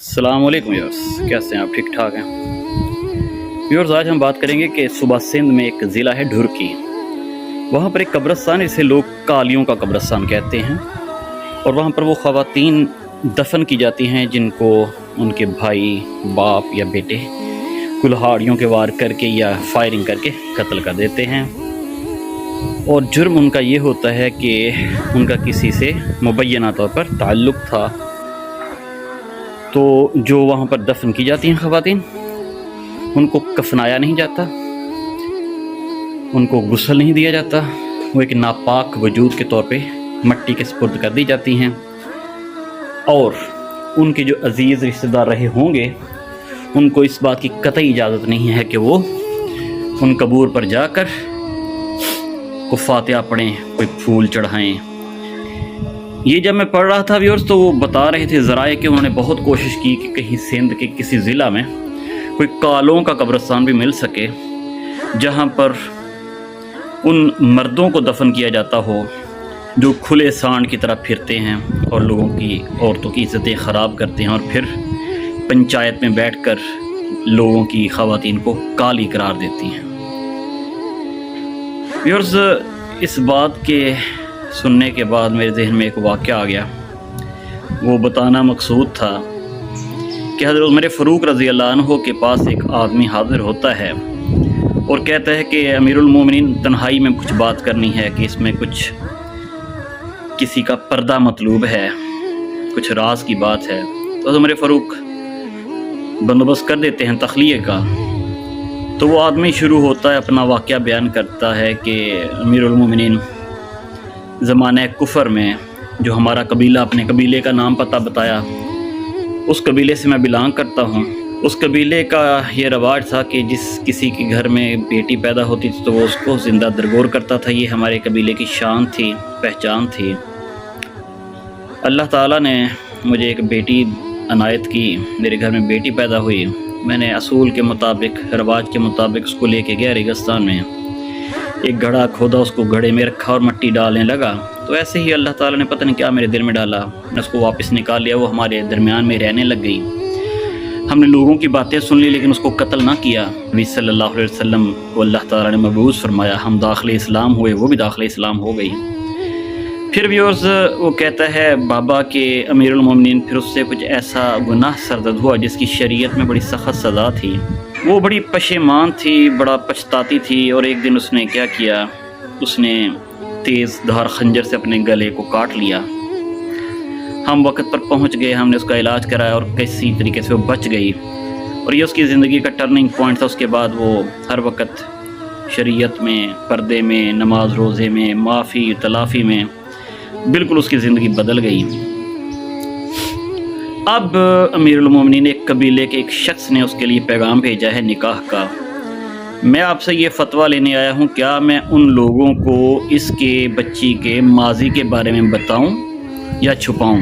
السلام علیکم ویورز، کیسے ہیں آپ؟ ٹھیک ٹھاک ہیں ویورز؟ آج ہم بات کریں گے کہ صوبہ سندھ میں ایک ضلع ہے ڈھرکی، وہاں پر ایک قبرستان ہے جسے لوگ کالیوں کا قبرستان کہتے ہیں، اور وہاں پر وہ خواتین دفن کی جاتی ہیں جن کو ان کے بھائی، باپ یا بیٹے کلہاڑیوں کے وار کر کے یا فائرنگ کر کے قتل کر دیتے ہیں، اور جرم ان کا یہ ہوتا ہے کہ ان کا کسی سے مبینہ طور پر تعلق تھا۔ تو جو وہاں پر دفن کی جاتی ہیں خواتین، ان کو کفنایا نہیں جاتا، ان کو غسل نہیں دیا جاتا، وہ ایک ناپاک وجود کے طور پہ مٹی کے سپرد کر دی جاتی ہیں، اور ان کے جو عزیز رشتہ دار رہے ہوں گے ان کو اس بات کی قطعی اجازت نہیں ہے کہ وہ ان قبور پر جا کر کو فاتحہ پڑھیں، کوئی پھول چڑھائیں۔ یہ جب میں پڑھ رہا تھا ویورز تو وہ بتا رہے تھے ذرائع کہ انہوں نے بہت کوشش کی کہ کہیں سندھ کے کسی ضلع میں کوئی کالوں کا قبرستان بھی مل سکے جہاں پر ان مردوں کو دفن کیا جاتا ہو جو کھلے سانڈ کی طرح پھرتے ہیں اور لوگوں کی عورتوں کی عزتیں خراب کرتے ہیں، اور پھر پنچایت میں بیٹھ کر لوگوں کی خواتین کو کالی قرار دیتی ہیں۔ ویورز، اس بات کے سننے کے بعد میرے ذہن میں ایک واقعہ آ گیا، وہ بتانا مقصود تھا کہ حضرت عمر فاروق رضی اللہ عنہ کے پاس ایک آدمی حاضر ہوتا ہے اور کہتا ہے کہ امیر المومنین تنہائی میں کچھ بات کرنی ہے، کہ اس میں کچھ کسی کا پردہ مطلوب ہے، کچھ راز کی بات ہے۔ تو حضرت عمر فاروق بندوبست کر دیتے ہیں تخلیے کا۔ تو وہ آدمی شروع ہوتا ہے، اپنا واقعہ بیان کرتا ہے کہ امیر المومنین، زمانہ کفر میں جو ہمارا قبیلہ، اپنے قبیلے کا نام پتہ بتایا، اس قبیلے سے میں بلانگ کرتا ہوں۔ اس قبیلے کا یہ رواج تھا کہ جس کسی کے گھر میں بیٹی پیدا ہوتی تھی تو وہ اس کو زندہ درگور کرتا تھا، یہ ہمارے قبیلے کی شان تھی، پہچان تھی۔ اللہ تعالیٰ نے مجھے ایک بیٹی عنایت کی، میرے گھر میں بیٹی پیدا ہوئی، میں نے اصول کے مطابق، رواج کے مطابق اس کو لے کے گیا ریگستان میں، ایک گھڑا کھودا، اس کو گھڑے میں رکھا اور مٹی ڈالنے لگا۔ تو ایسے ہی اللہ تعالیٰ نے پتہ نہیں کیا میرے دل میں ڈالا، میں اس کو واپس نکال لیا، وہ ہمارے درمیان میں رہنے لگ گئی۔ ہم نے لوگوں کی باتیں سن لی لیکن اس کو قتل نہ کیا۔ نبی صلی اللہ علیہ وسلم کو اللہ تعالیٰ نے مبعوث فرمایا، ہم داخل اسلام ہوئے، وہ بھی داخل اسلام ہو گئی۔ پھر ویورز، وہ کہتا ہے بابا کہ امیر المومنین پھر اس سے کچھ ایسا گناہ سرزد ہوا جس کی شریعت میں بڑی سخت سزا تھی۔ وہ بڑی پشیمان تھی، بڑا پچھتاتی تھی، اور ایک دن اس نے کیا کیا، اس نے تیز دھار خنجر سے اپنے گلے کو کاٹ لیا۔ ہم وقت پر پہنچ گئے، ہم نے اس کا علاج کرایا اور کسی طریقے سے وہ بچ گئی، اور یہ اس کی زندگی کا ٹرننگ پوائنٹ تھا۔ اس کے بعد وہ ہر وقت شریعت میں، پردے میں، نماز روزے میں، معافی تلافی میں، بالکل اس کی زندگی بدل گئی۔ اب امیر المومنین ایک قبیلے کے ایک شخص نے اس کے لیے پیغام بھیجا ہے نکاح کا۔ میں آپ سے یہ فتویٰ لینے آیا ہوں، کیا میں ان لوگوں کو اس کے بچی کے ماضی کے بارے میں بتاؤں یا چھپاؤں؟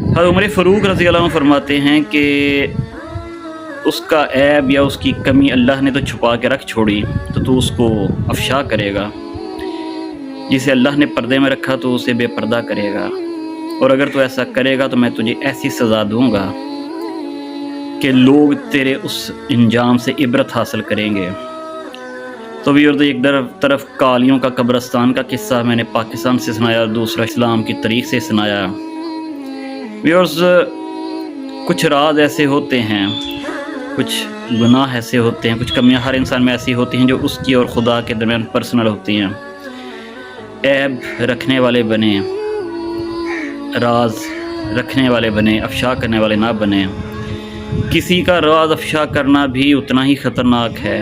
حضرت عمر فاروق رضی اللہ عنہ فرماتے ہیں کہ اس کا عیب یا اس کی کمی اللہ نے تو چھپا کے رکھ چھوڑی، تو اس کو افشا کرے گا۔ جسے اللہ نے پردے میں رکھا تو اسے بے پردہ کرے گا، اور اگر تو ایسا کرے گا تو میں تجھے ایسی سزا دوں گا کہ لوگ تیرے اس انجام سے عبرت حاصل کریں گے۔ تو ویورز، ایک طرف کالیوں کا قبرستان کا قصہ میں نے پاکستان سے سنایا، اور دوسرا اسلام کی تاریخ سے سنایا۔ ویورز، کچھ راز ایسے ہوتے ہیں، کچھ گناہ ایسے ہوتے ہیں، کچھ کمیاں ہر انسان میں ایسی ہوتی ہیں جو اس کی اور خدا کے درمیان پرسنل ہوتی ہیں۔ عیب رکھنے والے بنے، راز رکھنے والے بنے، افشا کرنے والے نہ بنے۔ کسی کا راز افشا کرنا بھی اتنا ہی خطرناک ہے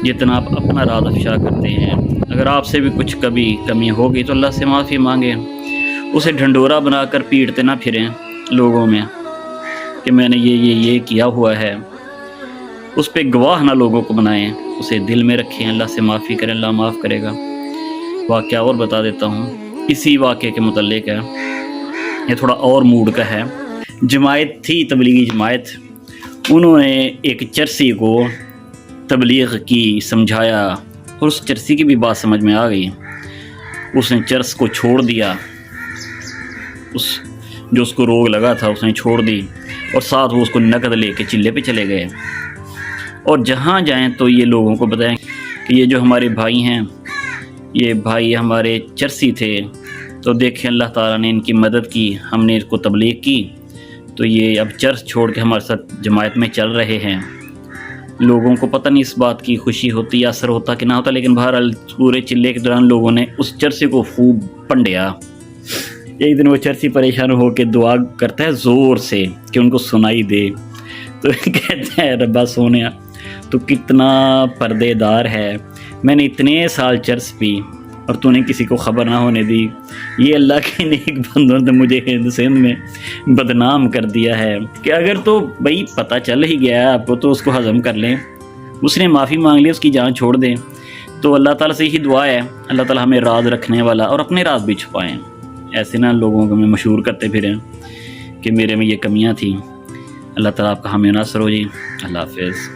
جتنا آپ اپنا راز افشا کرتے ہیں۔ اگر آپ سے بھی کچھ کبھی کمی ہوگی تو اللہ سے معافی مانگیں، اسے ڈھنڈورا بنا کر پیٹتے نہ پھریں لوگوں میں کہ میں نے یہ کیا ہوا ہے۔ اس پہ گواہ نہ لوگوں کو بنائیں، اسے دل میں رکھیں، اللہ سے معافی کریں، اللہ معاف کرے گا۔ واقعہ اور بتا دیتا ہوں، اسی واقعے کے متعلق ہے، یہ تھوڑا اور موڈ کا ہے۔ جماعت تھی، تبلیغی جماعت، انہوں نے ایک چرسی کو تبلیغ کی، سمجھایا، اور اس چرسی کی بھی بات سمجھ میں آ گئی۔ اس نے چرس کو چھوڑ دیا، اس جو اس کو روگ لگا تھا اس نے چھوڑ دی، اور ساتھ وہ اس کو نقد لے کے چلے پہ چلے گئے۔ اور جہاں جائیں تو یہ لوگوں کو بتائیں کہ یہ جو ہمارے بھائی ہیں، یہ بھائی ہمارے چرسی تھے، تو دیکھیں اللہ تعالیٰ نے ان کی مدد کی، ہم نے اس کو تبلیغ کی تو یہ اب چرس چھوڑ کے ہمارے ساتھ جماعت میں چل رہے ہیں۔ لوگوں کو پتہ نہیں اس بات کی خوشی ہوتی یا اثر ہوتا کہ نہ ہوتا، لیکن بہرحال پورے چلے کے دوران لوگوں نے اس چرسے کو خوب پنڈیا۔ ایک دن وہ چرسی پریشان ہو کے دعا کرتا ہے زور سے کہ ان کو سنائی دے، تو کہتا ہے ربا سونیا تو کتنا پردے دار ہے، میں نے اتنے سال چرس پی اور تو نے کسی کو خبر نہ ہونے دی، یہ اللہ کے نیک بندوں نے مجھے ہند سندھ میں بدنام کر دیا ہے کہ اگر تو بھائی پتہ چل ہی گیا ہے آپ کو تو اس کو ہضم کر لیں۔ اس نے معافی مانگ لی، اس کی جان چھوڑ دیں۔ تو اللہ تعالیٰ سے یہی دعا ہے، اللہ تعالیٰ ہمیں راز رکھنے والا اور اپنے راز بھی چھپائیں، ایسے نہ لوگوں کو میں مشہور کرتے پھریں کہ میرے میں یہ کمیاں تھیں۔ اللہ تعالیٰ آپ کا ہمیں ناصر ہو جی۔ اللہ حافظ۔